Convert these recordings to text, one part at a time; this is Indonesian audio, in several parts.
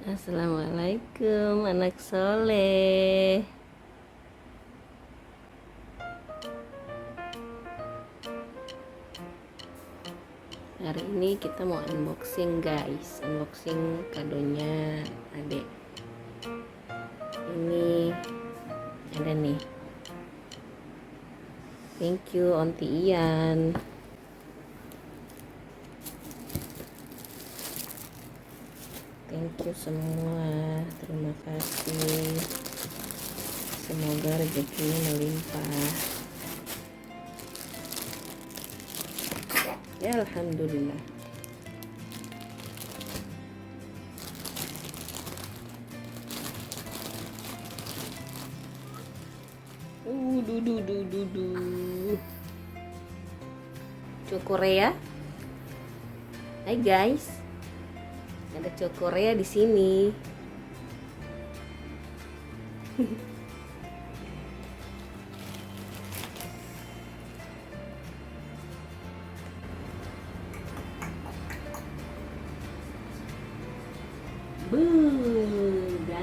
Assalamualaikum anak soleh. Hari ini kita mau unboxing guys. Unboxing kadonya adek. Ini ada nih. Thank you Onti Ian. Thank you semua. Terima kasih. Semoga rezekinya melimpah. Ya alhamdulillah. Du. Cok Korea. Hai guys. Ada cok Korea di sini.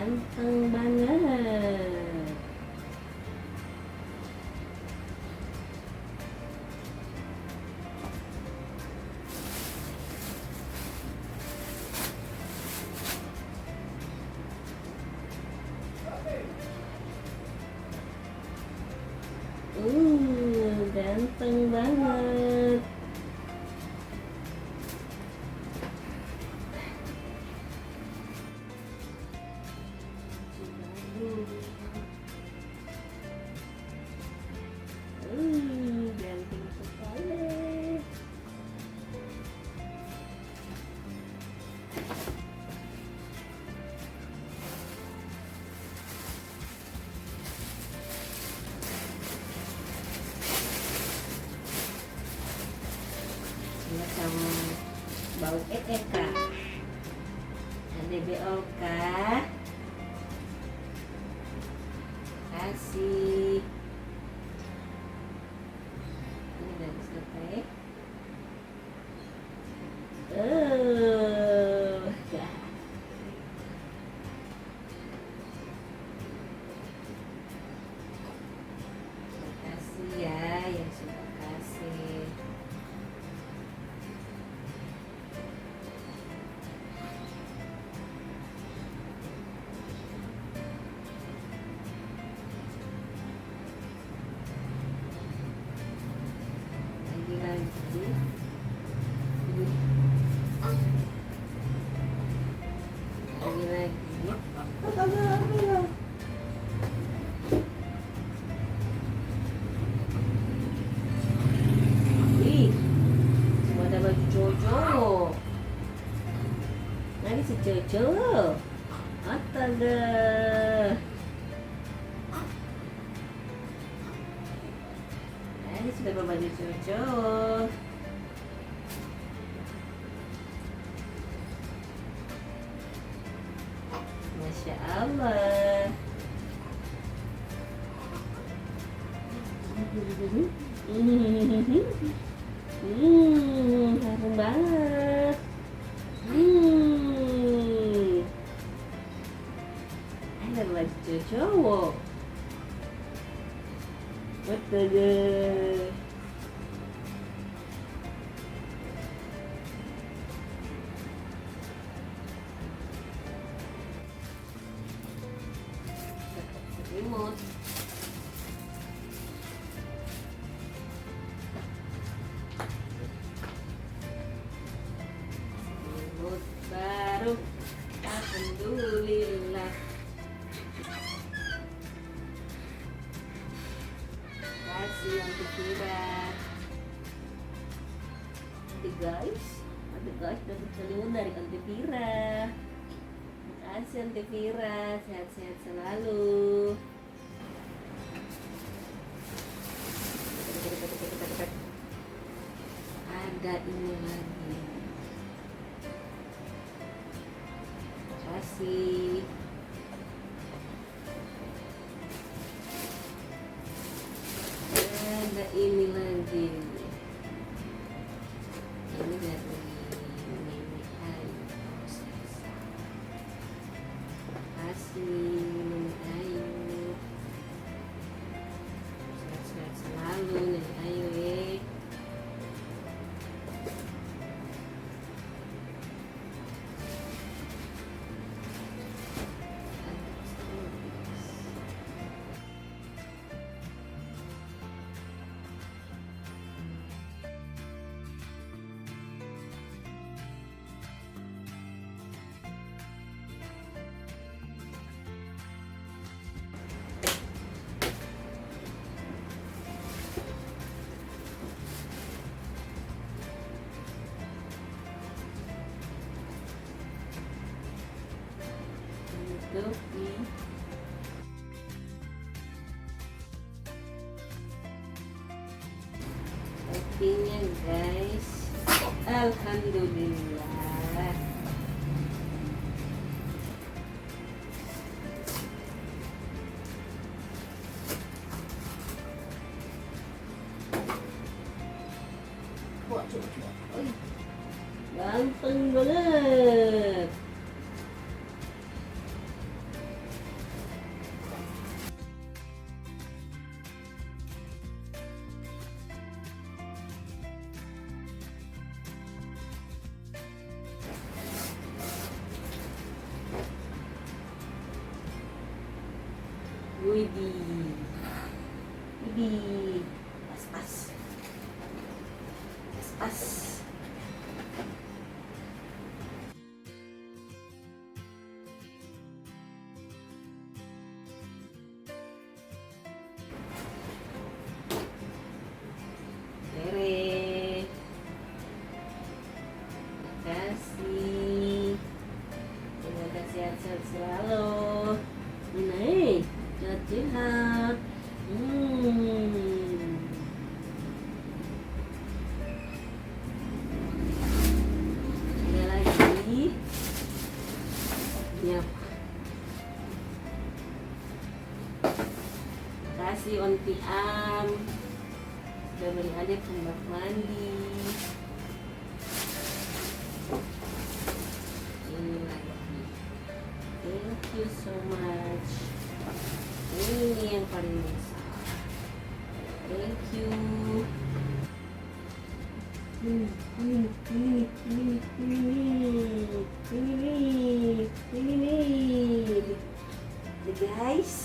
Ganteng banget. Ganteng banget. Ganteng sekali. Macam bau kak. Ada BOK. Kasih. Ini udah selesai. Ya. Makasih ya yang sudah kasih. Lagi. Wih, cuma ada baju Jojo. Nah, ini si Jojo. Astaga. Nah, ini sudah berbaju Jojo. Masya Allah. Harum banget. Ada baju cowok. Betul deh. Remote. Remote baru. Alhamdulillah. Kasih yang ketiga. Guys, ada guys dapat selimut dari Aunty Vira. Makasih Aunty Vira, sehat-sehat selalu. Ada ini lagi. Kasih. Ada ini lagi. Ini dari Mimi Ayu. kasih Nenek Ayu. Sehat-sehat selalu Nenek Ayu ya. Topi. Topinya guys, alhamdulillah. Wah, coba. Ganteng banget. Widih, widih, pas. Beres. Makasih. Semoga sehat-sehat selalu. Nih, sehat-sehat. Ada lagi. Yap. Kasih Onti Am. Sudah beri adik kembang mandi. Ini lagi. Thank you so much. Ini yang paling besar. Thank you. Ini. Guys.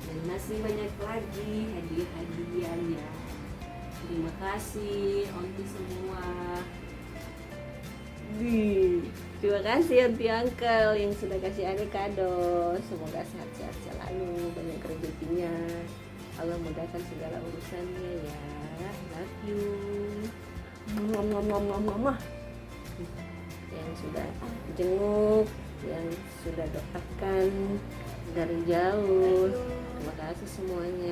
Dan masih banyak lagi hadiah-hadiahnya. Terima kasih Onti semua. Terima kasih Onti Uncle yang sudah kasih adik kado. Semoga sehat-sehat selalu, banyak rezekinya. Allah mudahkan segala urusannya ya. Love you. Mama. Yang sudah jenguk, yang sudah doakan dari jauh. Terima kasih semuanya.